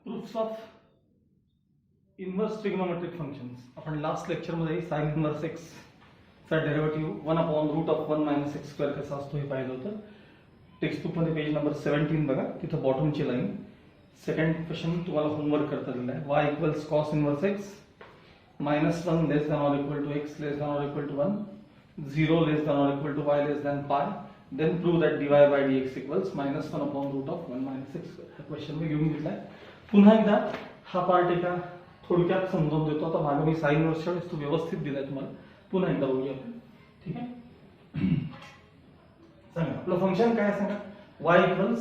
Proofs of inverse trigonometric functions. आपण last लेक्चरमध्ये sign inverse x चा डेरिव्हेटिव्ह 1/√1 - x² कसा असतो हे पाहिलं होतं. टेक्स्टबुकमध्ये पेज नंबर 17 बघा, तिथं बॉटमची लाईन. सेकंड क्वेश्चन तुम्हाला होमवर्क करता दिलेला आहे. y equals cos inverse x -1 less than or equal to x less than or equal to 1, 0 less than or equal to y less than pi. Then prove that dy by dx equals -1/√1 - x². हा question मी घेऊन घेतलाय. पुन्हा एकदा हा part एका थोडक्यात समजावून देतो. आता मागे मी साइन इन्व्हर्सच्या वेळेस तो व्यवस्थित दिलाय तुम्हाला. पुन्हा एकदा बघूया आपण. ठीक आहे. सांगा आपलं फंक्शन काय आहे सांगा. y equals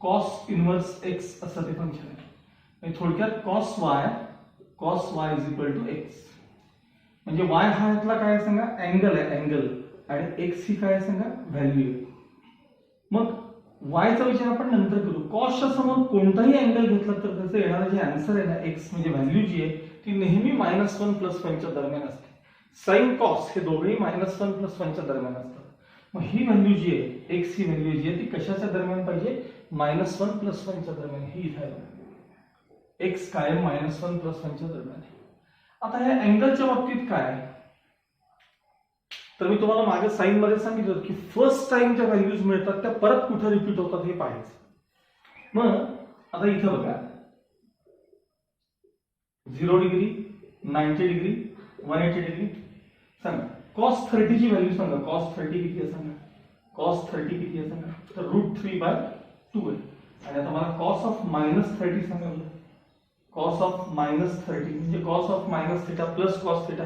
cos inverse x असं ते फंक्शन आहे. म्हणजे थोडक्यात cos y is equal to x. म्हणजे y हा यातला काय आहे सांगा, अँगल आहे, अँगल. आणि x ही काय सांगा, व्हॅल्यू. मग y चा विचार आपण नंतर करू. cos च्या समोर कोणताही अँगल घेतला तर त्याचं येणारं जे आन्सर आहे ना, x म्हणजे व्हॅल्यू जी आहे ती नेहमी -1 + 1 च्या दरम्यान असते. sin cos हे दोघेही -1 + 1 च्या दरम्यान असतात. मग ही व्हॅल्यू जी आहे, x ही व्हॅल्यू जी आहे ती कशाच्या दरम्यान पाहिजे, -1 + 1 च्या दरम्यान. ही इथे आहे, x कायम -1 + 1 च्या दरम्यान आहे. आता ह्या अँगलच्या बाबतीत काय, तर मी तुम्हाला मागे साइन मध्ये सांगितलं की फर्स्ट टाइम ज्या व्हॅल्यूज मिळतात त्या परत कुठे रिपीट होतात हे पाहायचं. मग आता इथं बघा, 0 डिग्री, 90 डिग्री, 180 डिग्री. सांगा cos 30 ची व्हॅल्यू सांगा. cos 30 किती आहे सांगा. cos 30 किती आहे सांगा. तर √3/2 आहे. आणि आता मला cos ऑफ -30 सांगा. cos ऑफ -30 म्हणजे cos ऑफ -θ प्लस cos θ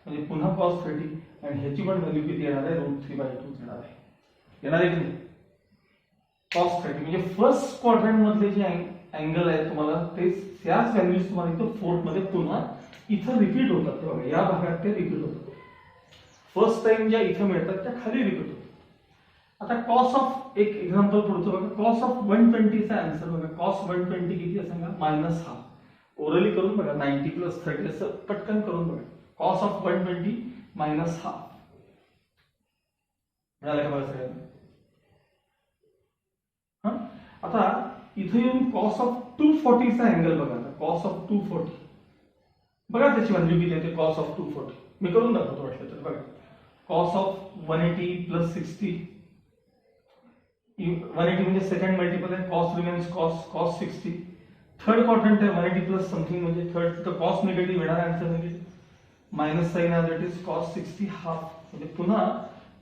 म्हणजे पुन्हा cos 30. आणि ह्याची पण व्हॅल्यू किती येणार आहे, √3/2 येणार आहे. येणार आहे की नाही. cos 30 म्हणजे फर्स्ट क्वाड्रंट मधले जे अँगल आहे तुम्हाला ते त्याच व्हॅल्यूज तुम्हाला इथं फोर्थ मध्ये पुन्हा इथं रिपीट होतात. ते बघा या भागात ते रिपीट होतात. फर्स्ट टाइम ज्या इथं मिळतात त्या खाली रिपीट होतात. आता cos ऑफ एक एक्झाम्पल पुढचं बघा. cos ऑफ 120 चा आन्सर बघा. cos 120 किती आहे सांगा, -1/2. ओरली करून बघा, 90 + 30 असं पटकन करून बघा. cos ऑफ 120 -1/2 मिळालं का बघा सगळ्यांना. आता इथे येऊन cos ऑफ 240 चा अँगल बघा. cos ऑफ 240 बघा त्याची व्हॅल्यू किती येते. cos ऑफ 240 मी करून दाखवतो वाटलं तर बघा. cos ऑफ 180 + 60, 180 म्हणजे सेकंड मल्टिपल आहे. cos remains cos 60. Third quadrant आहे, 180 + समथिंग म्हणजे थर्ड, तर cos निगेटिव्ह येणार, answer negative. Minus sign as it is cos 60 half. म्हणजे पुन्हा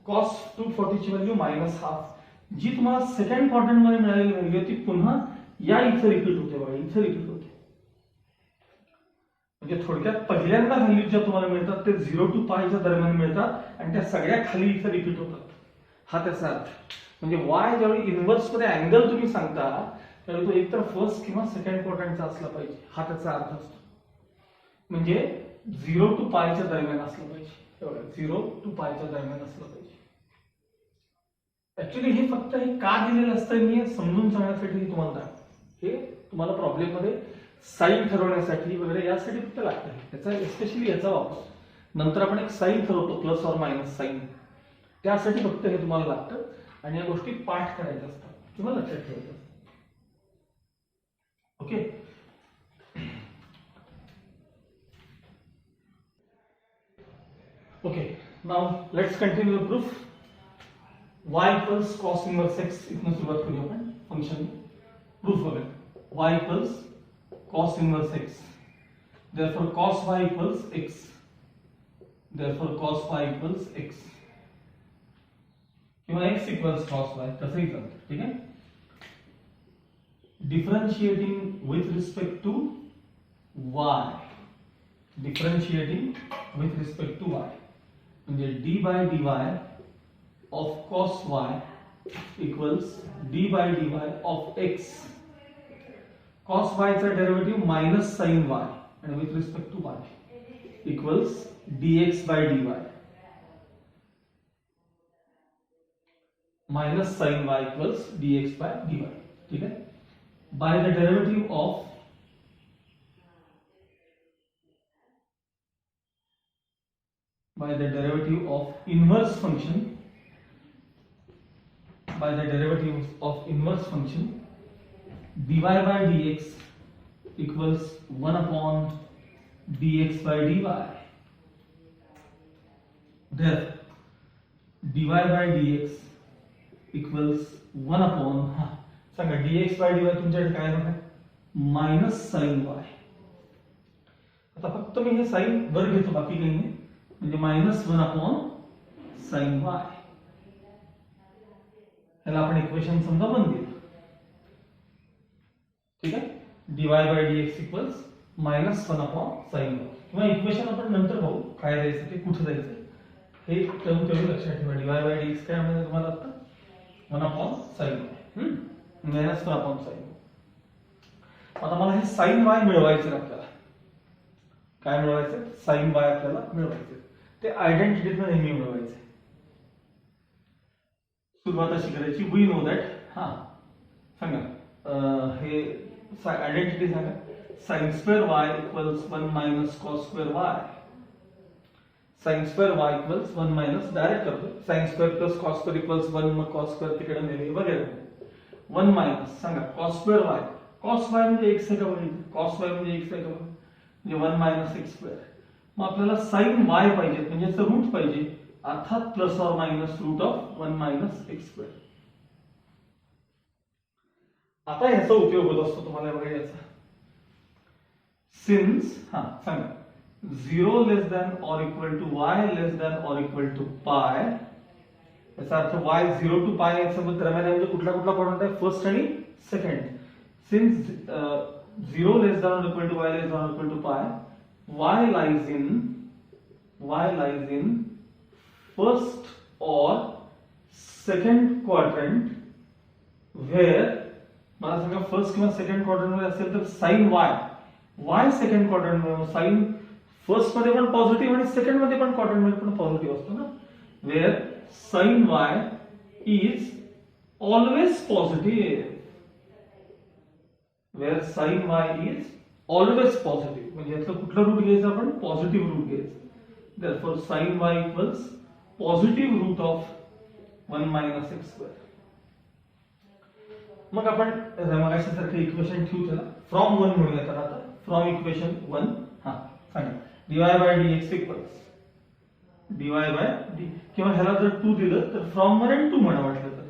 cos 240 ची व्हॅल्यू -1/2. जी तुम्हाला सेकंड क्वाड्रंट मध्ये मिळालेली व्हॅल्यू ती पुन्हा या इथे रिपीट होते बघा, इथे रिपीट होते. म्हणजे थोडक्यात पहिल्यांदा व्हॅल्यू ज्या तुम्हाला मिळतात ते 0 to π च्या दरम्यान मिळतात आणि त्या सगळ्या खाली इथे रिपीट होतात. हा त्याचा अर्थ. म्हणजे y ज्यावेळी इन्व्हर्स मध्ये अँगल तुम्ही सांगता त्यावेळी तो एकतर फर्स्ट किंवा सेकंड क्वाड्रंटचा असला पाहिजे. हा त्याचा अर्थ असतो. म्हणजे 0 to π च्या दरम्यान असलं पाहिजे. 0 to π च्या दरम्यान असलं पाहिजे. ऍक्च्युली हे फक्त हे का दिलेलं असतं मी समजून सांगण्यासाठी तुम्हाला हे तुम्हाला प्रॉब्लेम मध्ये साइन ठरवण्यासाठी वगैरे यासाठी फक्त लागतं. त्याचा एस्पेशली याचा वापर नंतर आपण एक साइन ठरवतो प्लस ऑर मायनस साइन, त्यासाठी फक्त हे तुम्हाला लागतं. आणि या गोष्टी पाठ करायच्या असतात किंवा लक्षात ठेवायच्या असतात. Okay. Okay, now let's continue the proof. y equals cos inverse x इथून सुरुवात करूया आपण फंक्शन. प्रूफ बघा. y equals cos inverse x, therefore cos y equals x, therefore cos y equals x किंवा x इक्वल्स cos y कसंही चालतं. ठीक आहे. Differentiating with respect to y, differentiating with respect to y म्हणजे d/dy of cos y equals d/dy of x. cos y चा derivative minus sin y आणि with respect to y equals dx/dy. Minus sin y equals dx/dy. ठीक आहे. By the derivative of inverse function, by the derivative of inverse function dy by dx equals 1 upon dx by dy. There dy by dx equals 1 upon सांगा dx by dy तुमच्याकडे काय आहे minus sign y. आता फक्त मी हे sign वर घेतो बाकी काही नाही म्हणजे मायनस 1 अपॉन साइन y. याला आपण इक्वेशन समजा 1 दिलं. ठीक आहे dy by dx equals minus 1 upon sine y. किंवा इक्वेशन आपण नंतर पाहू काय द्यायचं ते कुठे जायचं हे टर्म तेवढं लक्षात ठेवा. dy by dx काय म्हणजे तुम्हाला आता 1 upon sine y minus 1 upon sine. आता मला हे साइन y मिळवायचं आपल्याला. काय मिळवायचं साइन y आपल्याला मिळवायचं. ते आयडेंटिटीत नेहमी मिळवायचं. सुरुवात अशी करायची वी नो दॅट सांगा हे आयडेंटिटी सांगा sin square y equals 1 minus cos square y. sin square y equals 1 minus direct करतो sin square plus cos square equals 1 मग cos square तिकडे नेले वगैरे 1 minus सांगा cos square y. cos y म्हणजे x आहे का बघितलं cos y म्हणजे x आहे का म्हणजे 1 minus x square. मग आपल्याला sin y पाहिजे म्हणजे याचं रूट पाहिजे अर्थात plus or minus root of 1 minus x square. आता ह्याचा उपयोग होत असतो तुम्हाला बघा याचा सिन्स सांगा 0 less than or equal to y less than or equal to pi. याचा अर्थ y 0 टू पाय यासोबत दरम्यान म्हणजे कुठला कुठला क्वाड्रंट आहे फर्स्ट आणि second. Since 0 less than or equal to y less than or equal to pi y lies in first or second quadrant where मला सांगा फर्स्ट किंवा सेकंड क्वाड्रंट मध्ये असेल तर sin y सेकंड क्वाड्रंट मध्ये sign first मध्ये पण positive आणि सेकंड मध्ये पण क्वाड्रंट मध्ये पण पॉझिटिव्ह असतो ना. Where sin y is always positive. Where sin y is always positive म्हणजे यातलं कुठलं रूट घ्यायचं आपण पॉझिटिव्ह रूट घ्यायचं. therefore sin y equals positive root of 1 minus x square. मग आपण मगाशी सारखं इक्वेशन ठेवू त्याला फ्रॉम 1 म्हणूया तर आता फ्रॉम इक्वेशन 1 सांगा dy by dx equals dy by d किंवा ह्याला जर 2 दिलं तर फ्रॉम 1 and 2 म्हणा वाटलं तर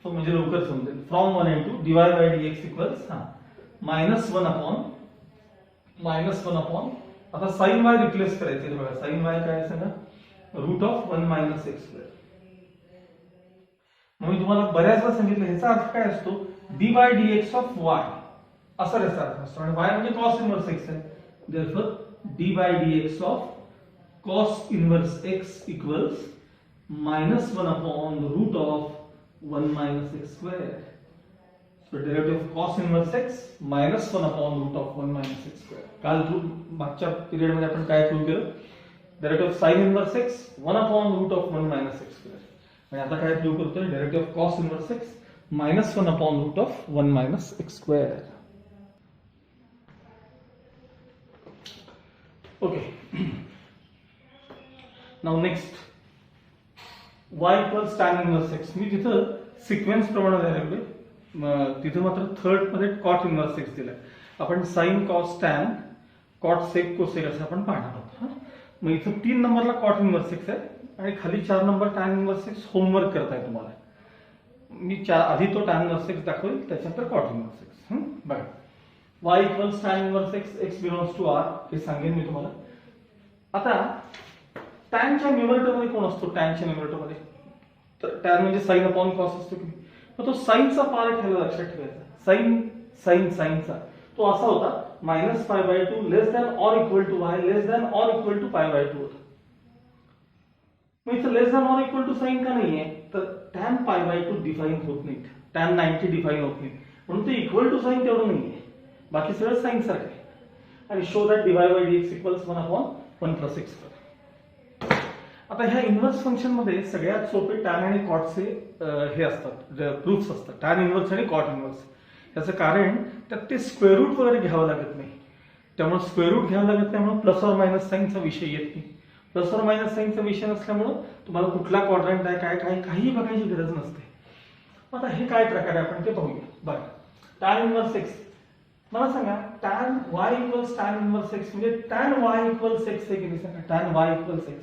सो म्हणजे लवकर समजेल. From 1 and 2 dy by dx equals -1 upon आता sin y रिप्लेस करायचे बघा sin y काय सांगा root of 1 minus x square. मी तुम्हाला बऱ्याचदा सांगितलं ह्याचा अर्थ काय असतो d by dx of y असा याचा अर्थ असतो आणि y म्हणजे cos inverse x आहे. therefore d by dx of cos inverse x equals -1 upon the root of 1 minus x square. so derivative of cos inverse x -1 upon root of 1 minus x square. काल मागच्या period मध्ये आपण काय prove केलं derivative of sin inverse x 1 upon root of 1 minus x square. आणि आता काय prove करतोय derivative of cos inverse x -1 upon root of 1 minus x square. okay now next y equals tan inverse x. मी तिथं sequence प्रमाणे द्यायला तिथे मात्र third मध्ये cot inverse x दिलाय. आपण sin cos tan cot sec cosec असं आपण पाहणार आहोत. मग इथं 3 नंबरला cot inverse x आहे आणि खाली 4 number tan inverse x homework करताय तुम्हाला. मी आधी तो tan inverse x दाखवेल त्याच्यानंतर cot inverse x. बघा y equals tan inverse x x belongs to r हे सांगेन मी तुम्हाला. आता tan च्या न्यूमरेटर मध्ये कोण असतो tan च्या न्यूमरेटर मध्ये तर tan म्हणजे sin upon cos असतो की मग तो sin चा पार्ट ह्याला लक्षात ठेवायचा. sin चा तो असा होता -π/2 less than or equal to y less than or equal to π/2 होता. मग इथं less than or equal to sine का नाहीये तर tan π/2 डिफाइन होत नाही tan 90 डिफाइन होत नाही म्हणून ते इक्वल टू साइन तेवढं नाहीये बाकी सगळं साइन सारखं आहे. आणि show that dy by dx equals 1 upon 1 plus x square. आता ह्या इन्व्हर्स फंक्शन मध्ये सगळ्यात सोपे tan आणि cot चे हे असतात प्रूफ्स असतात tan इन्व्हर्स आणि cot इन्व्हर्स. याचं कारण त्यात ते स्क्वेअर रूट वगैरे घ्यावं लागत नाही त्यामुळे स्क्वेअर रूट घ्यावं लागत त्यामुळे प्लस और मायनस साइनचा विषय येत नाही. प्लस और मायनस साइनचा विषय नसल्यामुळे तुम्हाला कुठला क्वाड्रंट आहे काय काही बघायची गरज नसते. आता हे काय प्रकार आहे आपण ते पाहूया. बघा tan इन्व्हर्स x मला सांगा tan y equals tan inverse x म्हणजे tan y इक्वल्स x हे किती सांगा tan y इक्वल्स x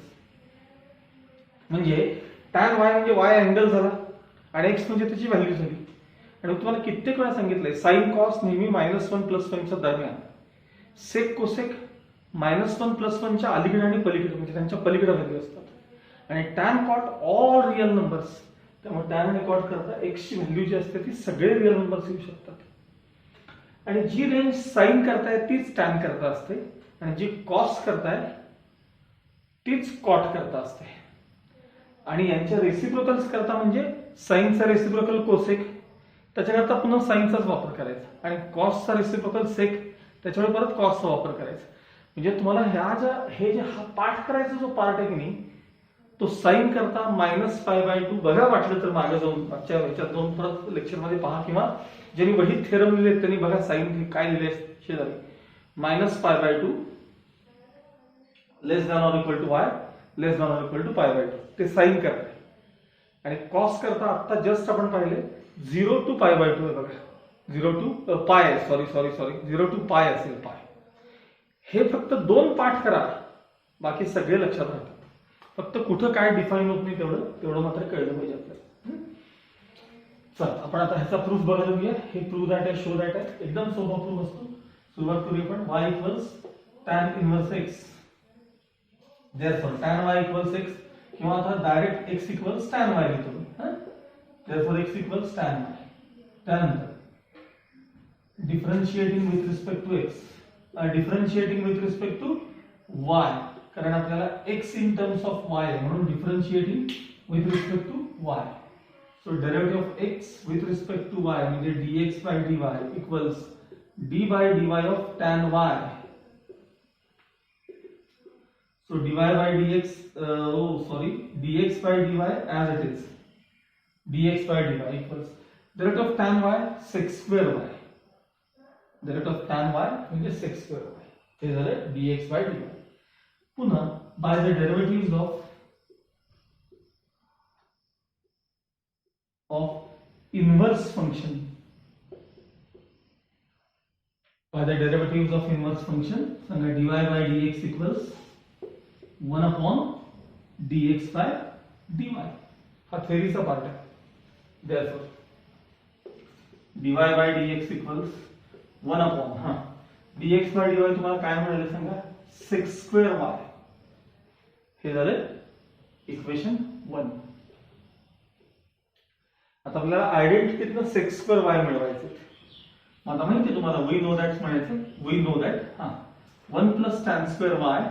म्हणजे tan y म्हणजे y अँगल झाला आणि x म्हणजे त्याची व्हॅल्यू झाली. आणि तुम्हाला कित्येक वेळा सांगितलंय साइन कॉस नेहमी -1 + 1 च्या दरम्यान, सेक कोसेक -1 + 1 च्या अलीकडे आणि पलीकडे म्हणजे त्यांच्या पलीकडे व्हॅल्यू असतात. आणि tan cot all real numbers, त्यामुळे tan आणि कॉट करता x ची व्हॅल्यू जी असते ती सगळे रिअल नंबर्स येऊ शकतात. आणि जी रेंज साइन करताय तीच tan करता असते आणि जी कॉस करताय तीच कॉट करता असते. आणि यांच्या रेसिप्रोकल्स करता म्हणजे साइनचा रेसिप्रोकल कोसेक, त्याच्याकरता पुन्हा साइनचाच वापर करायचा आणि कॉसचा रेसिप्रोकल सेक, त्याच्यावर परत कॉसचा वापर करायचा. म्हणजे तुम्हाला हा पाठ करायचा जो पार्ट आहे की नाही तो साइन करता -π/2 बघा, वाटलं तर मागे जाऊन मागच्या ह्याच्यात दोन परत लेक्चरमध्ये पहा किंवा ज्यांनी वहीत थेरम लिहिले त्यांनी बघा साइन काय लिहिले शेजारी -π/2 less than or equal to y less than or equal to π/2 ते साइन करताय. आणि कॉस करता आता जस्ट आपण पाहिले 0 to π/2 आहे बघा, 0 to π आहे, सॉरी 0 to π असेल π. हे फक्त दोन पाठ करा, बाकी सगळे लक्षात राहतात. फक्त कुठं काय डिफाईन होत नाही तेवढं मात्र कळलं पाहिजे आपल्याला. चला आपण आता ह्याचा प्रूफ बघायला घेऊया. हे प्रूफ दॅट आहे, शो दॅट आहे, एकदम सोपा प्रूफ असतो. सुरुवात करूया आपण. y equals tan inverse x, therefore tan y equals x किंवा आता direct x equals tan y लिहितो. therefore x equals tan y. त्यानंतर differentiating with respect to x, differentiating with respect to y, कारण आपल्याला x in terms of y म्हणून differentiating with respect to y. So derivative of x with respect to y म्हणजे dx/dy equals d/dy of tan y. So dy/dx dx/dy as it is, dx/dy equals derivative of tan y sec²y, derivative of tan y म्हणजे sec²y, हे झालं dx/dy. पुन्हा by the derivatives of inverse function, by the derivatives of inverse function सांगा dy/dx equals 1/dx/dy. हा थेरीचा part आहे. therefore dy/dx equals 1/, dx/dy तुम्हाला काय मिळाले सांगा sec²y. हे झालं इक्वेशन 1. आता आपल्याला आयडेंटिटीतनं sec²y मिळवायचं. आता माहिती तुम्हाला वी नो दॅट म्हणायचं, we know that 1 + tan²y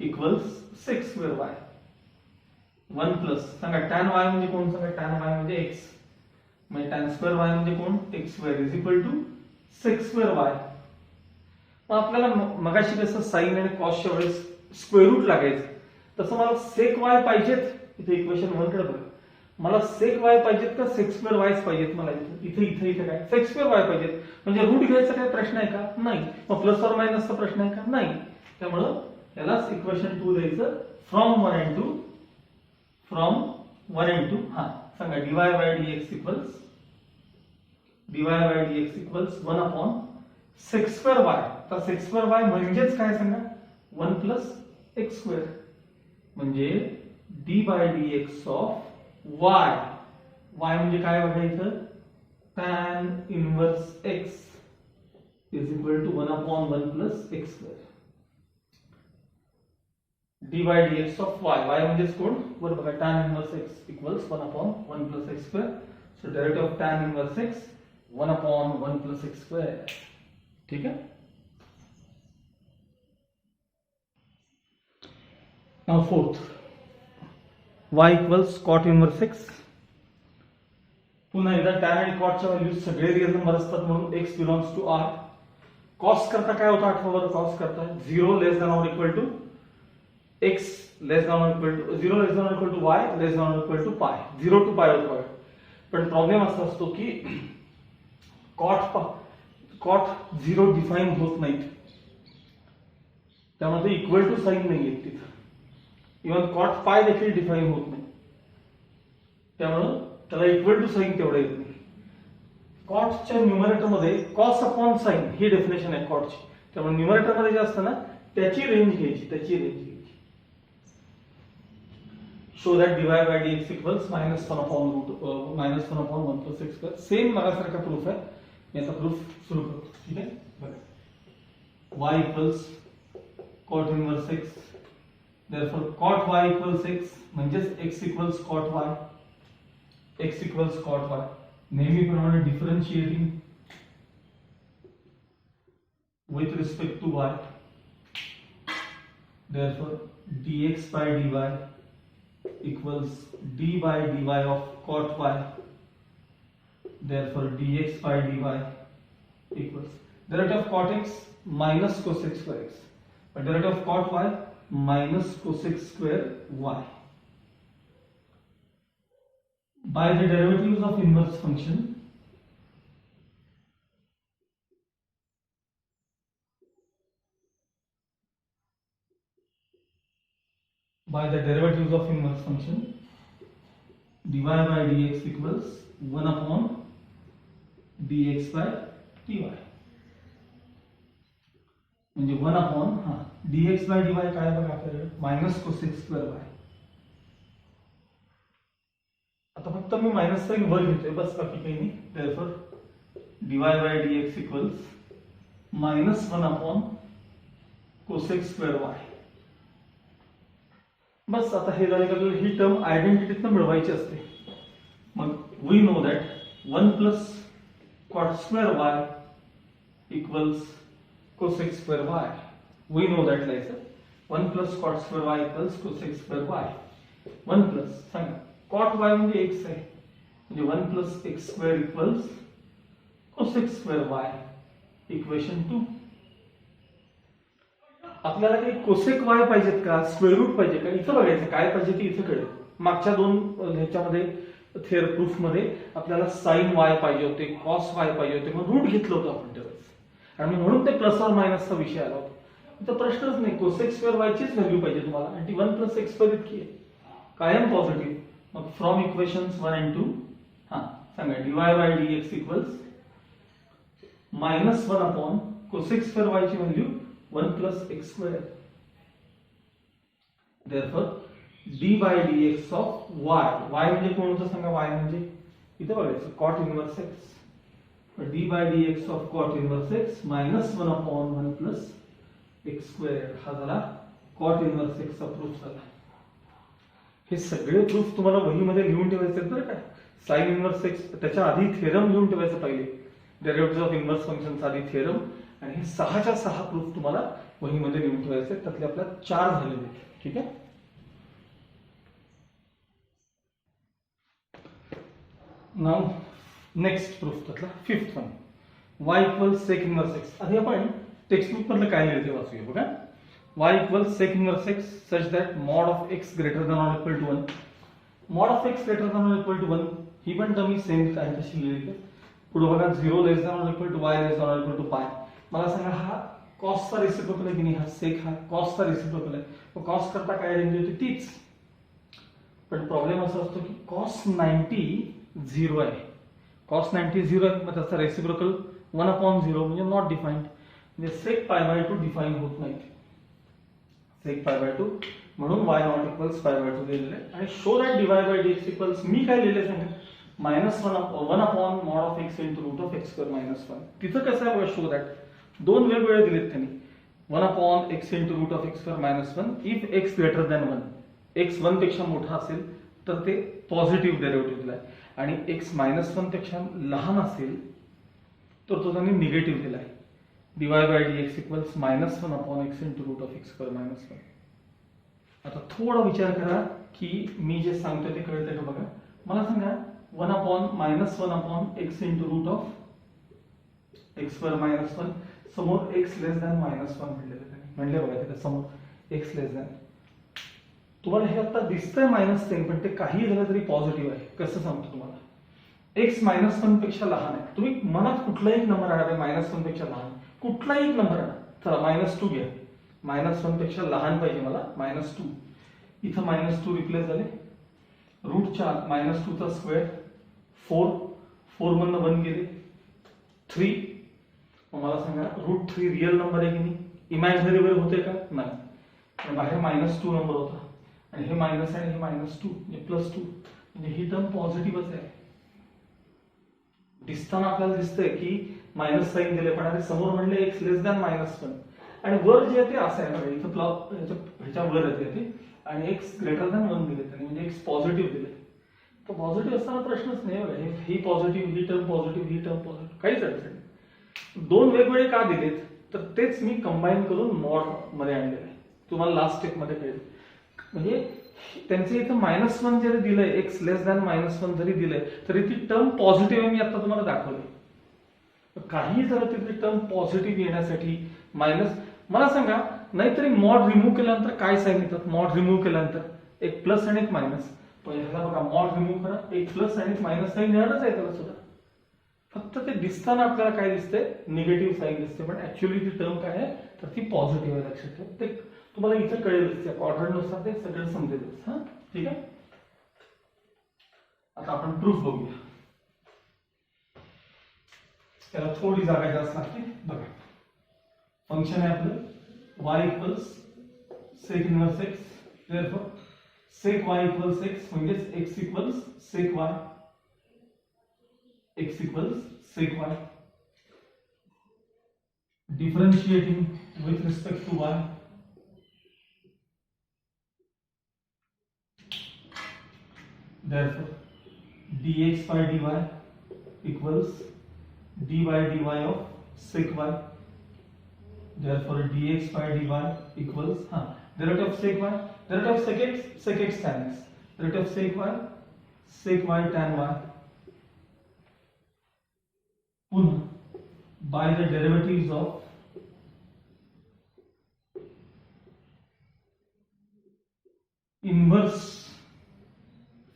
equals sec²y. 1 plus सांगा tan y म्हणजे कोण सांगा, tan y म्हणजे x म्हणजे tan²y म्हणजे कोण x² is equal to sec²y. मग आपल्याला मगाशी कसं साइन आणि कॉसच्या वेळेस स्क्वेअर रूट लागायचं, तसं मला sec y पाहिजेत. इथे इक्वेशन 1 कडे बघा, मला sec y पाहिजेत का sec²y पाहिजेत. मला इथे काय sec²y पाहिजेत, म्हणजे रूट घ्यायचा काय प्रश्न आहे का, नाही. मग प्लस ऑर मायनसचा प्रश्न आहे का, नाही. त्यामुळं यालाच इक्वेशन 2 द्यायचं. फ्रॉम 1 and 2 सांगा dy/dx इक्वल्स 1/sec²y. तर sec²y म्हणजेच काय सांगा 1 + x², म्हणजे d/dx ऑफ y. y म्हणजे काय बघायचं, tan inverse x is equal to 1/1 + x². d/dx of y, y म्हणजेच कोण वर बघा tan inverse x equals 1/1 + x². So derivative of tan inverse x 1/1 + x². ठीक आहे. Now fourth, y equals cot inverse x. पुन्हा एकदा tan आणि cot च्या व्हॅल्यूज सगळे रिअल नंबर असतात म्हणून x belongs to r. cos करता काय होतं आठवा बरं, cos करता 0 less than or equal to x less than or equal to 0 less than or equal to y less than or equal to π. 0 to π होतो. पण प्रॉब्लेम असा असतो की cot 0 डिफाइन होत नाही, त्यामध्ये इक्वल टू साइन नाही येत तिथं. इव्हन cot π देखील डिफाइन होत नाही, त्यामुळे त्याला इक्वल टू साइन तेवढं येत नाही. कॉटच्या न्यूमरेटर मध्ये कॉस अपॉन साइन ही डेफिनेशन आहे कॉटची. त्यामुळे न्यूमरेटर मध्ये जे असतं ना त्याची रेंज घ्यायची, त्याची रेंज घ्यायची. Show that dy by dx equals -1 upon -1 plus x square. Same मागासारखा प्रूफ आहे. मी आता प्रूफ सुरू करतो. ठीक आहे बघा. y equals cot inverse x. therefore cot y equals x म्हणजेच x equals cot y. x equals cot y. नेहमीप्रमाणे differentiating with respect to y. therefore dx by dy equals d by dy of cot y. therefore dx by dy equals derivative of cot x minus cosec square x, but derivative of cot y minus cosec square y. By the derivatives of inverse function, dy by dx equals 1 upon dx by dy. म्हणजे 1 upon dx by dy काय बघा आपल्याकडे minus cosec square y. आता फक्त मी minus sign वर घेतोय बस, बाकी काही नाही. therefore dy by dx equals -1 upon cosec square y. बस आता हे झाले का आपल्याला ही टर्म आयडेंटिटीतनं मिळवायची असते. मग we know that 1 plus cot square y equals cosec square y. We know that like 1 plus cot square y equals cosec square y. 1 plus सांगा cot y म्हणजे x आहे, म्हणजे 1 plus x square equals cosec square y. Equation 2. आपल्याला काही cosec y पाहिजेत का, square route पाहिजे का, इथं बघायचं काय पाहिजे ते इथं कळेल. मागच्या दोन ह्याच्यामध्ये थेअर प्रूफ मध्ये आपल्याला साइन y पाहिजे होते, कॉस y पाहिजे होते, मग रूट घेतलं होतं आपण त्यावेळेस, आणि म्हणून ते प्लस और मायनसचा विषय आला होता. इथं प्रश्नच नाही, कोसेक स्क्वेअर y चीच व्हॅल्यू पाहिजे तुम्हाला, आणि ती 1 प्लस x स्क्वेअर इतकी आहे, कायम पॉझिटिव्ह. मग फ्रॉम इक्वेशन्स 1 and 2 सांगा dy by dx equals -1 upon cosec square y ची value 1 plus x square. therefore d by dx of y. y म्हणजे कोण होतं सांगा, y म्हणजे इथे बघायचं cot inverse x. d by dx of cot inverse x -1 upon 1 plus x square. हा झाला cot inverse x चा प्रूफ झाला. हे सगळे प्रूफ तुम्हाला वहीमध्ये लिहून ठेवायचे बरं का. sin inverse x त्याच्या आधी थेरम लिहून ठेवायचं पहिले, डेरिव्हेटिव्ह ऑफ इन्व्हर्स फंक्शनचा आधी थेरम, आणि हे 6च्या 6 प्रूफ तुम्हाला वहीमध्ये लिहून ठेवायचे. त्यातले आपल्याला 4 झालेले. ठीक आहे. नाउ नेक्स्ट प्रूफ त्यातला 5th one, y equals sec inverse x. आधी आपण टेक्स्टबुक मधलं काय लिहिलं ते वाचूया बघा. y equals sec inverse x such that mod of x greater than or equal to 1. Mod of x greater than or equal to 1 ही पण टर्म सेम काय तशी लिहिली. पुढे बघा 0 less than or equal to y less than or equal to pi. मला सांगा हा कॉसचा रेसिप्रोकल आहे की नाही, हा सेक हा कॉसचा रेसिप्रोकल आहे. मग कॉस करता काय रेंज होती तीच, पण प्रॉब्लेम असा असतो की कॉस 90 0 आहे. कॉस 90 0 आहे, मग त्याचा रेसिप्रोकल 1 अपॉन 0 म्हणजे नॉट डिफाइंड, म्हणजे सेक पाय बाय 2 डिफाइन होत नाही. सेक पाय बाय 2 म्हणून y not equals pi by 2 दिलेलं आहे. आणि show that dy by dx equals मी काय लिहिले सांगा -1 upon mod of x into root of x square -1. तिथं कसं आहे बघा, शो दॅट दोन वेगवेगळे दिलेत त्यांनी. 1 upon x into root of x square -1 if x greater than 1. x 1 पेक्षा मोठा असेल तर ते पॉझिटिव्ह डेरिव्हेटिव्ह दिलाय, आणि x -1 पेक्षा लहान असेल तर तो त्यांनी निगेटिव्ह दिलाय. dy by dx equals -1 upon x into root of x square -1. आता थोडा विचार करा की मी जे सांगतोय ते कळतंय का बघा. मला सांगा 1 upon -1 upon x into root of x square -1 समोर x लेस दॅन -1 म्हणले बघा तिथे समोर x लेस दॅन. तुम्हाला हे आता दिसतंय -10, पण ते काही झालं तरी पॉझिटिव्ह आहे. कसं सांगतो तुम्हाला, x -1 पेक्षा लहान आहे. तुम्ही मनात कुठलाही एक नंबर आणा, -1 पेक्षा लहान कुठलाही एक नंबर आणा. चला -2 घ्या, -1 पेक्षा लहान पाहिजे मला, -2. इथं -2 रिप्लेस झाले, रूटच्या -2 चा स्क्वेअर 4 मधनं 1 गेले, 3. मला सांगा √3 रिअल नंबर आहे की नाही? इमॅजिनरी वगैरे होते का? नाही. बाहेर -2 नंबर होता आणि हे मायनस आहे, हे -2 म्हणजे +2, म्हणजे ही टर्म पॉझिटिव्हच आहे. दिसताना आपल्याला दिसतंय की मायनस साईन दिले, पण आता समोर म्हणले x <-1 आणि वर जे आहे ते असं आहे बघा, इथं प्लॉट ह्याच्या वर येते ते आणि x <1 दिले त्यांनी, म्हणजे x पॉझिटिव्ह दिले. तर पॉझिटिव्ह असताना प्रश्नच नाही बघा, ही पॉझिटिव्ह, ही टर्म पॉझिटिव्ह, ही टर्म पॉझिटिव्ह, काहीच अडचण नाही. 2 वेगवेगळे का दिलेत? तर तेच मी कंबाईन करून मॉड मध्ये आणलेलं आहे. तुम्हाला लास्ट स्टेप मध्ये कळेल. म्हणजे त्यांचे इथं -1 जरी दिलंय, x <-1 जरी दिलंय, तरी ती टर्म पॉझिटिव्ह आहे. मी आता तुम्हाला दाखवलं. काही जर तिथे टर्म पॉझिटिव्ह येण्यासाठी मायनस, मला सांगा, नाहीतरी मॉड रिमूव्ह केल्यानंतर काय साईन येतात? मॉड रिमूव्ह केल्यानंतर एक प्लस आणि एक मायनस. पण ह्याला बघा, मॉड रिमूव्ह करा, एक प्लस आणि एक मायनस साईन येणारच आहे त्याला सुद्धा. फक्त ते दिसताना आपल्याला काय दिसतंय? निगेटिव्ह साईन दिसते, पण ऍक्च्युअली ती टर्म काय आहे? तर ती पॉझिटिव्ह आहे. लक्षात ठेवा. ते तुम्हाला इथं कळेल, त्या क्वाड्रंटनुसार ते सगळं समजेल. हा, ठीक आहे. आता आपण प्रूफ बघूया. त्याला थोडी जागा जास्त लागते. बघा, फंक्शन आहे आपलं y = sec inverse x. therefore sec y = x म्हणजेच x = sec y, x = sec y. Differentiating with respect to y, therefore dx by dy equals d by dy of sec y. Therefore dx by dy equals derivative of sec y, derivative of sec x tan x, derivative of sec y tan y. By the derivatives of inverse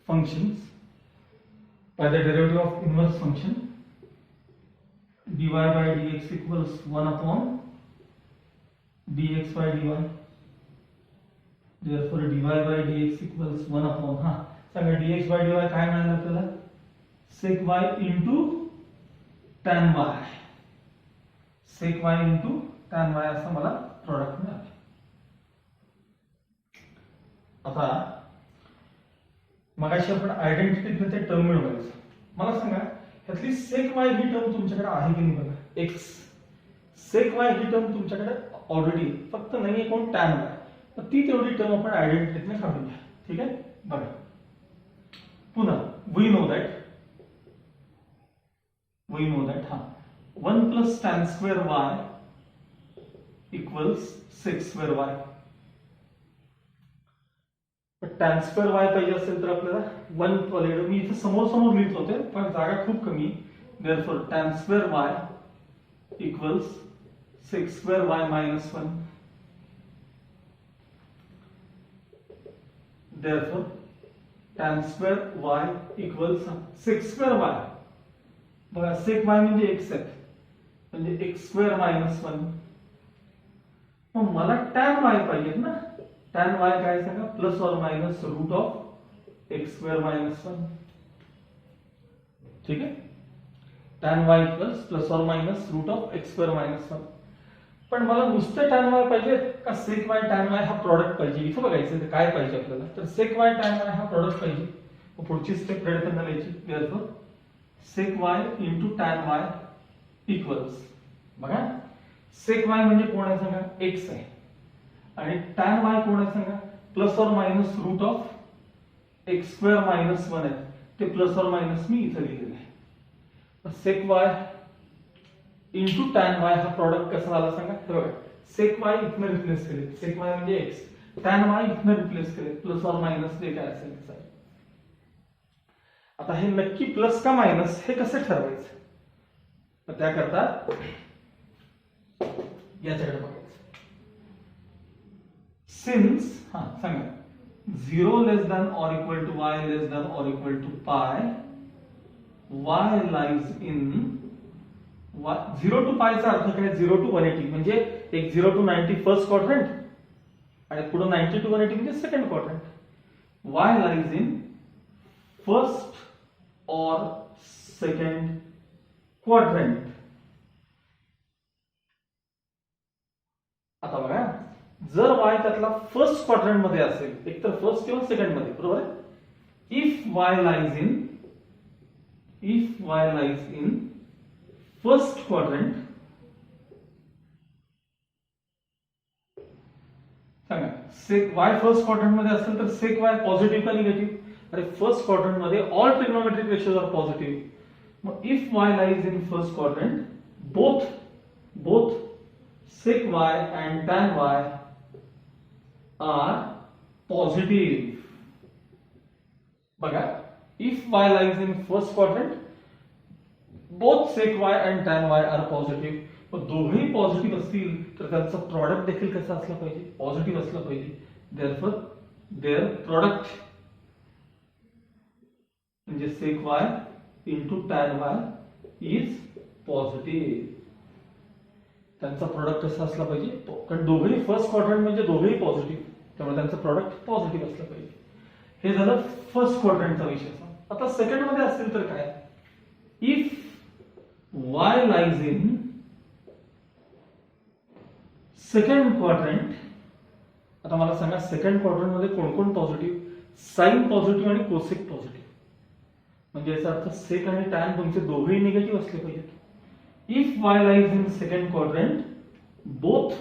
functions, by the derivative of inverse function, dy by dx equals 1 upon dx by dy. Therefore dy by dx equals 1 upon सांगा dx by dy काय मिळालं आपल्याला? sec y into tan y, sec y into tan y असं मला product मिळालं. आता मगाशी आपण आयडेंटिटीतले ते टर्म मिळवायचं. मला सांगा, ह्यातली sec y ही टर्म तुमच्याकडे आहे की नाही? बघा, x sec y ही टर्म तुमच्याकडे ऑलरेडी, फक्त नाहीये कोण tan y. तर ती तेवढी टर्म आपण आयडेंटिटीतनं काढूया. ठीक आहे. बघा, पुन्हा we know that 1 plus tan square y equals sec square y. tan square y पाहिजे असेल तर आपल्याला 1 पॉलिड, मी इथे समोर समोर लिहित होते पण जागा खूप कमी. therefore tan square y equals sec square y minus 1. therefore tan square y equals sec square y. बघा, sec y म्हणजे x आहे, म्हणजे x square minus 1. मग मला tan y पाहिजे ना. tan y काय सांगा? Plus or minus root of x square minus 1. ठीक आहे. tan y equals plus or minus root of x square minus 1. पण मला नुसतं tan y पाहिजे का sec y tan y हा प्रॉडक्ट पाहिजे? इथं बघायचं काय पाहिजे आपल्याला. तर sec y tan y हा प्रॉडक्ट पाहिजे. मग पुढची स्टेप प्रयत्न करायची. therefore sec y into tan y equals, बघा, sec y म्हणजे कोण आहे सांगा? x आहे, आणि tan y कोण आहे सांगा? Plus or minus root of x square minus 1 आहे. ते प्लस और मायनस मी इथे लिहिलेलं आहे. sec y into tan y हा प्रॉडक्ट कसा झाला सांगा? हे बघा, sec y इथनं रिप्लेस केले, sec y म्हणजे x, tan y इथनं रिप्लेस केले, प्लस और मायनस जे काय असेल ते. आता हे नक्की प्लस का मायनस हे कसं ठरवायचं? तर त्याकरता याच्याकडे बघायचं. सिन्स सांगा 0 less than or equal to y less than or equal to pi, y lies in 0 to pi चा अर्थ काय? 0 to 180 म्हणजे एक 0 to 90 फर्स्ट क्वाड्रंट आणि पुढे 90 to 180 म्हणजे second quadrant. y lies in first or second quadrant. आता बघा, जर y त्यातला फर्स्ट क्वाड्रंट मध्ये असेल, एक तर फर्स्ट किंवा सेकंड मध्ये, बरोबर आहे. If y lies in first quadrant, सांगा सेक y फर्स्ट क्वाड्रंट मध्ये असेल तर सेक y पॉझिटिव्ह का निगेटिव्ह? अरे फर्स्ट क्वाड्रंट मध्ये all trigonometric ratios are positive. मग if y lies in first quadrant, both sec y and tan y are positive. बघा, if y lies in first quadrant, both sec y and tan y are positive. पण दोघेही positive असतील तर त्यांचं product देखील कसं असलं पाहिजे? पॉझिटिव्ह असलं पाहिजे. देअरफॉर देअर प्रॉडक्ट म्हणजे sec y into tan y is positive. त्यांचा प्रॉडक्ट कसा असला पाहिजे? कारण दोघेही फर्स्ट क्वाड्रंट म्हणजे दोघेही पॉझिटिव्ह, त्यामुळे त्यांचं प्रॉडक्ट पॉझिटिव्ह असलं पाहिजे. हे झालं फर्स्ट क्वाड्रंटचा विषय. आता सेकंड मध्ये असेल तर काय? If y lies in second quadrant, आता मला सांगा सेकंड क्वाड्रंट मध्ये कोण कोण पॉझिटिव्ह? साइन पॉझिटिव्ह आणि कोसेक पॉझिटिव्ह. म्हणजे याचा अर्थ सेक आणि टॅन तुमचे दोघेही निगेटिव्ह असले पाहिजेत. If y lies in second quadrant, both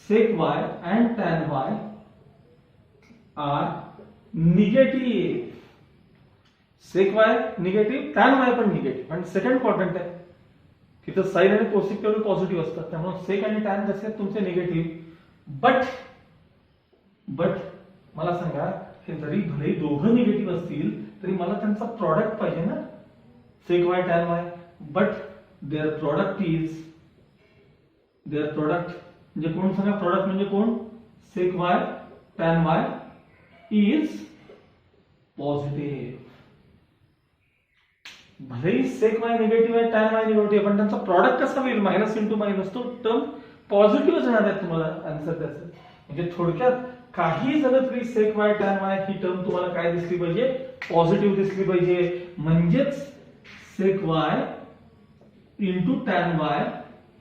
sec y and tan y are negative. Sec y negative, tan y पण निगेटिव्ह, आणि सेकंड क्वाड्रंट आहे, तिथं साइन आणि कोसेक केवळ पॉझिटिव्ह असतात, त्यामुळे सेक आणि टॅन कसे आहेत तुमचे निगेटिव्ह. बट मला सांगा, हे जरी भले दोघं निगेटिव्ह असतील तरी मला त्यांचा प्रॉडक्ट पाहिजे ना, सेक y tan y. But their product म्हणजे कोण? सांगा, प्रॉडक्ट म्हणजे कोण? sec y tan y is positive. भलेही sec y निगेटिव्ह आहे, tan y निगेटिव्ह, पण त्यांचा प्रॉडक्ट कसा होईल? मायनस इंटू मायनस, तो टर्म पॉझिटिव्ह येणार आहे तुम्हाला आन्सर त्याचं. म्हणजे थोडक्यात काही झालं तरी sec y tan y ही टर्म तुम्हाला काय दिसली पाहिजे? पॉझिटिव्ह दिसली पाहिजे. म्हणजेच sec y into tan y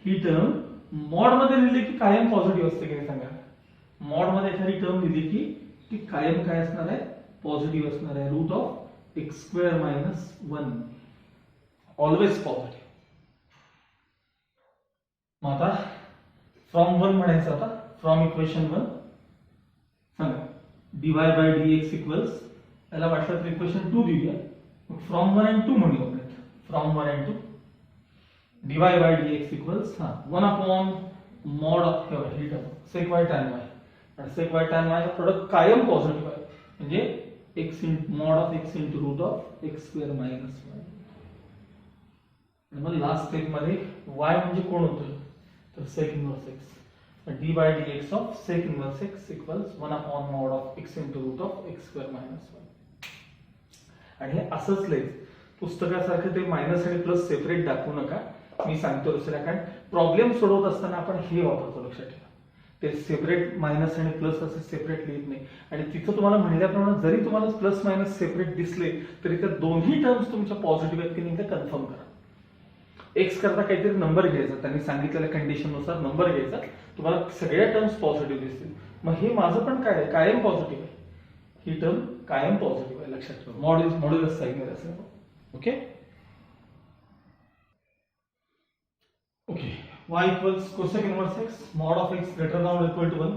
ही टर्म मॉड मध्ये लिहिली की कायम पॉझिटिव्ह असते की नाही? सांगा, मॉड मध्ये एखादी टर्म लिहिली की ती कायम काय असणार आहे? पॉझिटिव्ह असणार आहे. Root of x square minus 1 always positive. मग आता फ्रॉम 1 म्हणायचं. आता फ्रॉम इक्वेशन 1 सांगा, dy बाय dx इक्वल्स, याला वाटलं तर इक्वेशन 2 देऊया. मग फ्रॉम 1 and 2 म्हणूया. From 1 and 2 dy by dx equals 1 upon mod of he term sec y tan y, आणि sec y tan y चा प्रोडक्ट कायम पॉझिटिव्ह आहे, म्हणजे x mod of x into root of x square minus 1. आणि मग last step मध्ये y म्हणजे कोण होतं? तर sec inverse x. dy by dx of sec inverse x equals 1 upon mod of x into root of x square minus 1. आणि हे असंच लिहायचं. पुस्तकासारखं ते मायनस आणि प्लस सेपरेट दाखवू नका. मी सांगतो दुसऱ्या, कारण प्रॉब्लेम सोडवत असताना आपण हे वापरतो, लक्षात ठेवा. ते सेपरेट मायनस आणि प्लस असे सेपरेट लिहित नाही. आणि तिथं तुम्हाला म्हणल्याप्रमाणे जरी तुम्हाला प्लस मायनस सेपरेट दिसले तरी त्या दोन्ही टर्म्स तुमच्या पॉझिटिव्ह आहेत की नाही ते कन्फर्म करा. एक्स करता काहीतरी नंबर घ्यायचा, त्यांनी सांगितलेल्या कंडिशन नुसार नंबर घ्यायचा, तुम्हाला सगळ्या टर्म्स पॉझिटिव्ह दिसतील. मग हे माझं पण काय आहे? कायम पॉझिटिव्ह आहे. ही टर्म कायम पॉझिटिव्ह आहे, लक्षात ठेवा. मॉड्युलस साइन मध्ये असेल. Okay okay. y equals cosec inverse x mod of x greater than or equal to 1,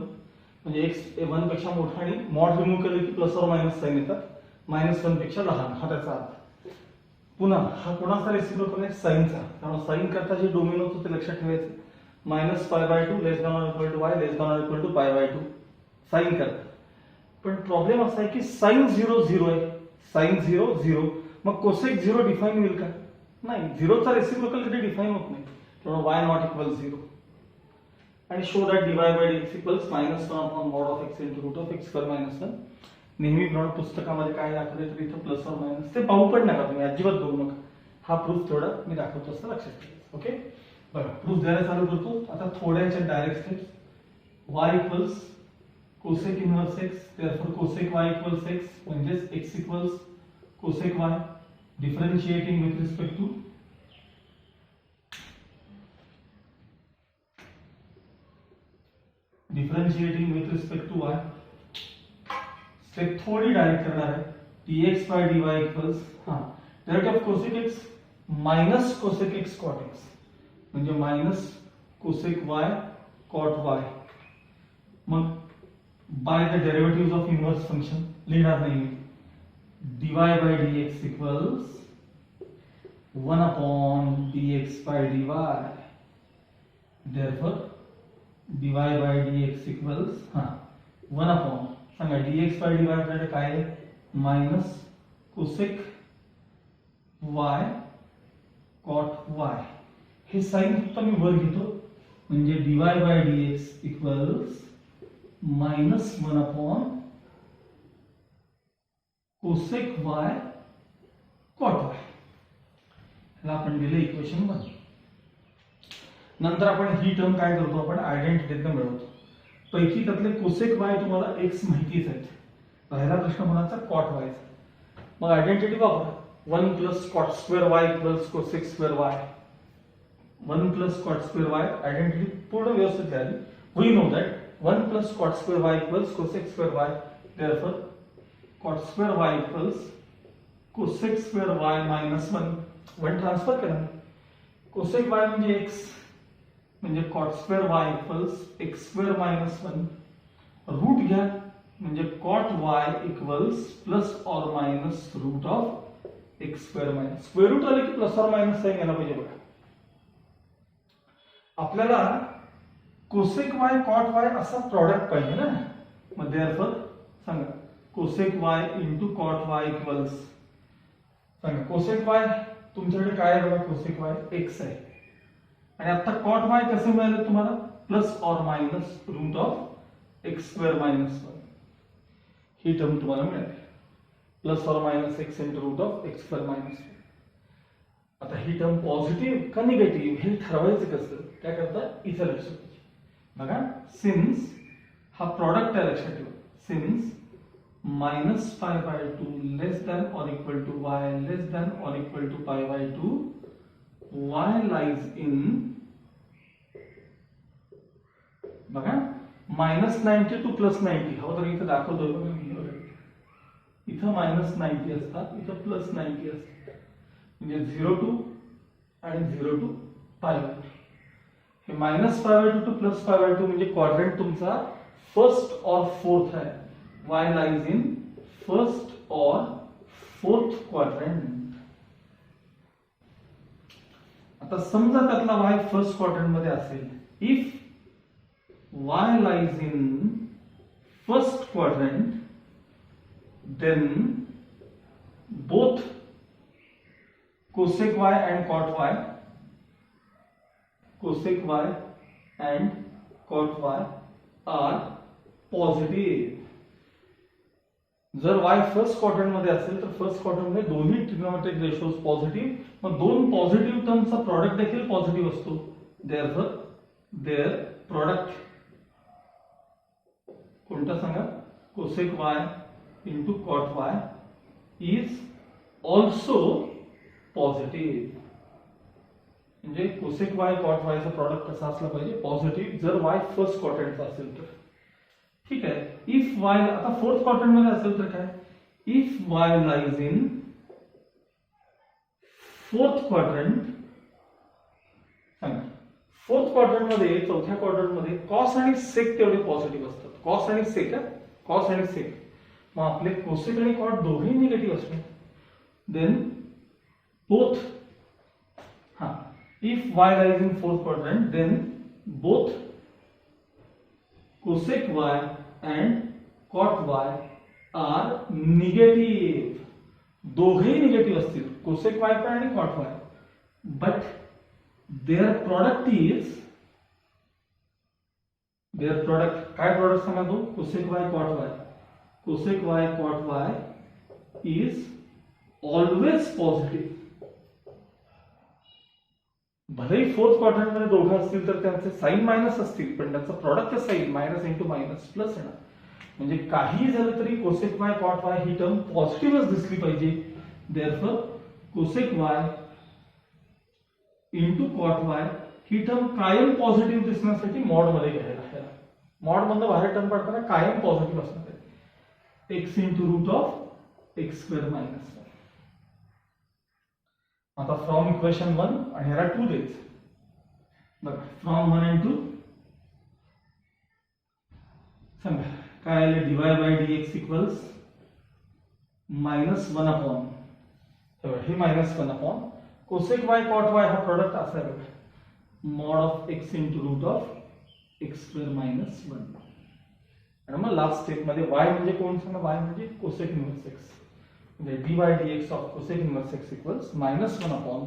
म्हणजे x 1 पेक्षा मोठा आणि मॉड रिमूव्ह केले की प्लस और मायनस साइन येतात. -1 पेक्षा लहान, हा त्याचा अर्थ. पुन्हा हा कोणाचा रेसिप्रोकल आहे? साइनचा. त्यामुळे साइन करता जे डोमेन होतं ते लक्षात ठेवायचं. -π/2 less than or equal to y less than or equal to π/2 sine करता. पण प्रॉब्लेम असा आहे की साइन 0 0 आहे. साइन 0 0, मग कोसेक 0 डिफाइन होईल का? नाही. 0चा रेसिप्रोकल कधी डिफाइन होत नाही. त्यामुळे y नॉट इक्वल 0. आणि show that dy by dx equals -1 upon mod of x into root of x square minus 1. नेहमीप्रमाणे पुस्तकामध्ये काय दाखवले तर इथं प्लस और मायनस ते पाहू पण नका तुम्ही, अजिबात बघू नका. हा प्रूफ थोडा मी दाखवतो असं लक्षात ठेवा. ओके, बघा प्रूफ द्यायला चालू करतो. आता थोड्याच्या direct steps. y equals cosec inverse x, therefore cosec y equals x, म्हणजेच x equals cosec y, differentiating with respect to differentiating with respect to y. Step थोड़ी डायरेक्ट करणार आहे. dx by dy equals derivative of cosec x minus cosec x cot x म्हणजे minus cosec y cot y. मग by the derivatives of inverse function लिहिणार नाही. dy by dx equals 1 upon dx by dy. Therefore dy by dx equals 1 upon सांगा dx by dy आपल्याकडे काय आहे minus cosec y cot y. हे sign फक्त मी वर घेतो म्हणजे dy by dx equals minus 1 upon cosec y cot y. ह्याला आपण दिले इक्वेशन 1. नंतर आपण ही टर्म काय करतो आपण आयडेंटिटीतनं मिळवतो. पैकी त्यातले कोसेक y तुम्हाला x माहितीच आहेत. पहिला प्रश्न कोणाचा cot y चा. मग आयडेंटिटी वापरा 1 plus cot square y equals cosec square y. 1 plus cot square y identity पूर्ण व्यवस्थित लिहिली. We know that 1 plus cot square y equals cosec square y. Therefore cot square y equals cosec square y minus 1. 1 transfer करा. Cosec y म्हणजे x म्हणजे cot square y equals x square minus 1. Route घ्या म्हणजे cot y equals plus or minus root of x square minus. Square root आले की plus or minus sign यायला पाहिजे बघा. आपल्याला कोसेक y cot y असा प्रॉडक्ट पाहिजे ना. मग therefore सांगा cosec y into cot y equals सांगा कोसेक y तुमच्याकडे काय आहे बघा कोसेक y x आहे आणि आता cot y कसे मिळाले तुम्हाला plus or minus root of x square minus 1. ही टर्म तुम्हाला मिळाली plus or minus x into root of x square minus 1. आता ही टर्म पॉझिटिव्ह का निगेटिव्ह हे ठरवायचं कसं काय करता इथं लक्ष द्या बघा. सिन्स हा प्रॉडक्ट आहे लक्षात ठेवा. Since minus pi by 2 less than or equal to y less than or equal to pi by 2 y lies in बघा minus 90 to plus 90. हो तर इथं दाखवतोय बघा मी इथं minus 90 असतात इथं plus 90 असतात म्हणजे 0 to आणि 0 to pi by 2. हे minus pi by 2 to plus pi by 2 म्हणजे क्वाड्रंट तुमचा फर्स्ट और फोर्थ आहे. Y lies in first or fourth quadrant. आता समजा त्यातला y फर्स्ट क्वाड्रंट मध्ये असेल. If y lies in first quadrant then both cosec y and cot y are positive. जर y फर्स्ट क्वाड्रंट मध्ये असेल तर फर्स्ट क्वाड्रंट मध्ये दोन्ही ट्रिग्नोमेट्रिक रेशोज पॉझिटिव्ह. मग दोन पॉझिटिव्ह टर्मचा प्रॉडक्ट देखील पॉझिटिव्ह असतो. देअरफॉर देअर प्रॉडक्ट कोणता सांगा cosec y into cot y is also positive. म्हणजे कोसेक y कॉट y चा प्रॉडक्ट कसा असला पाहिजे पॉझिटिव्ह जर y फर्स्ट क्वाड्रंटचा असेल तर. ठीक आहे. इफ y आता फोर्थ क्वाड्रंट मध्ये असेल तर काय if y lies in fourth quadrant सांगा फोर्थ क्वाड्रंट मध्ये चौथ्या क्वाड्रंट मध्ये कॉस आणि सेक तेवढे पॉझिटिव्ह असतात. कॉस आणि सेक कॉस आणि सेक मग आपले कोसेक आणि कॉट दोघेही निगेटिव्ह असतात. Then both if y lies in fourth quadrant then both cosec y and cot y are negative. दोघेही निगेटिव्ह असतील cosec y पण आणि cot y but their product काय प्रोडक्ट सांगा तो cosec y cot y. cosec y cot y is always positive. भलेही fourth quadrant मध्ये दोघं असतील तर त्यांचे साइन मायनस असतील पण त्यांचा product sign minus into minus plus येणार. म्हणजे काही झालं तरी कोसेक y कॉट y ही टर्म पॉझिटिव्हच दिसली पाहिजे. Therefore cosec y into cot y ही टर्म कायम पॉझिटिव्ह दिसण्यासाठी मॉड मध्ये घ्यायला. मॉड मधनं बाहेर टर्म पडताना कायम पॉझिटिव्ह असणार आहे. X into root of x square minus 1. आता फ्रॉम इक्वेशन 1 आणि ह्याला 2 द्यायचं. बघा फ्रॉम 1 and 2 सांगा काय आलं. D y by d x equals -1 upon हे -1 upon cosec y cot y हा प्रोडक्ट असा आहे बघा. Mod of x into root of x square minus 1. आणि मग लास्ट स्टेप मध्ये वाय म्हणजे कोण सांगा. वाय म्हणजे कोसेक इन्व्हर्स एक्स. म्हणजे d by d x of cosec inverse x equals -1 upon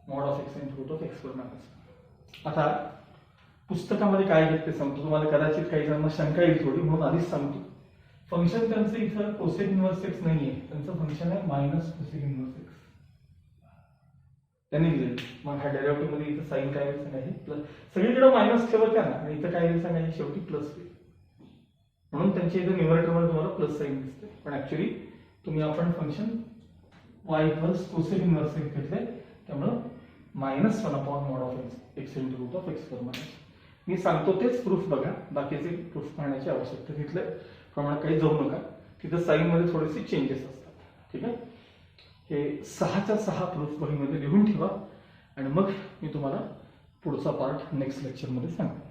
mod of x into root of x square minus 1. आता पुस्तकामध्ये काय घेत ते सांगतो तुम्हाला. कदाचित काही जणांना शंका येईल थोडी, म्हणून आधीच सांगतो. फंक्शन त्यांचं इथं कोसेक इन्व्हर्स एक्स नाहीये, त्यांचं फंक्शन आहे मायनस कोसेक इन्व्हर्स एक्स त्यांनी दिले. मग हा डेरिव्हेटिव्ह मध्ये इथं साइन काय होईल सांगा. हे प्लस सगळीकडे मायनस ठेवायचं ना, आणि इथं काय होईल सांगा. हे शेवटी प्लस होईल. म्हणून त्यांच्या इथं न्यूमरेटर मध्ये तुम्हाला प्लस साइन दिसते, पण ऍक्च्युली तुम्ही आपण function y equals cosec inverse x घेतले, त्यामुळं -1 upon mod of x into root of x square minus. मी सांगतो तेच प्रूफ बघा, बाकीचे प्रूफ पाहण्याची आवश्यकता तिथले प्रमाणात काही जाऊ नका. तिथं साइन मध्ये थोडेसे चेंजेस असतात. ठीक आहे. हे 6च्या 6 प्रूफ वहीमध्ये लिहून ठेवा, आणि मग मी तुम्हाला पुढचा पार्ट नेक्स्ट लेक्चरमध्ये सांगतो.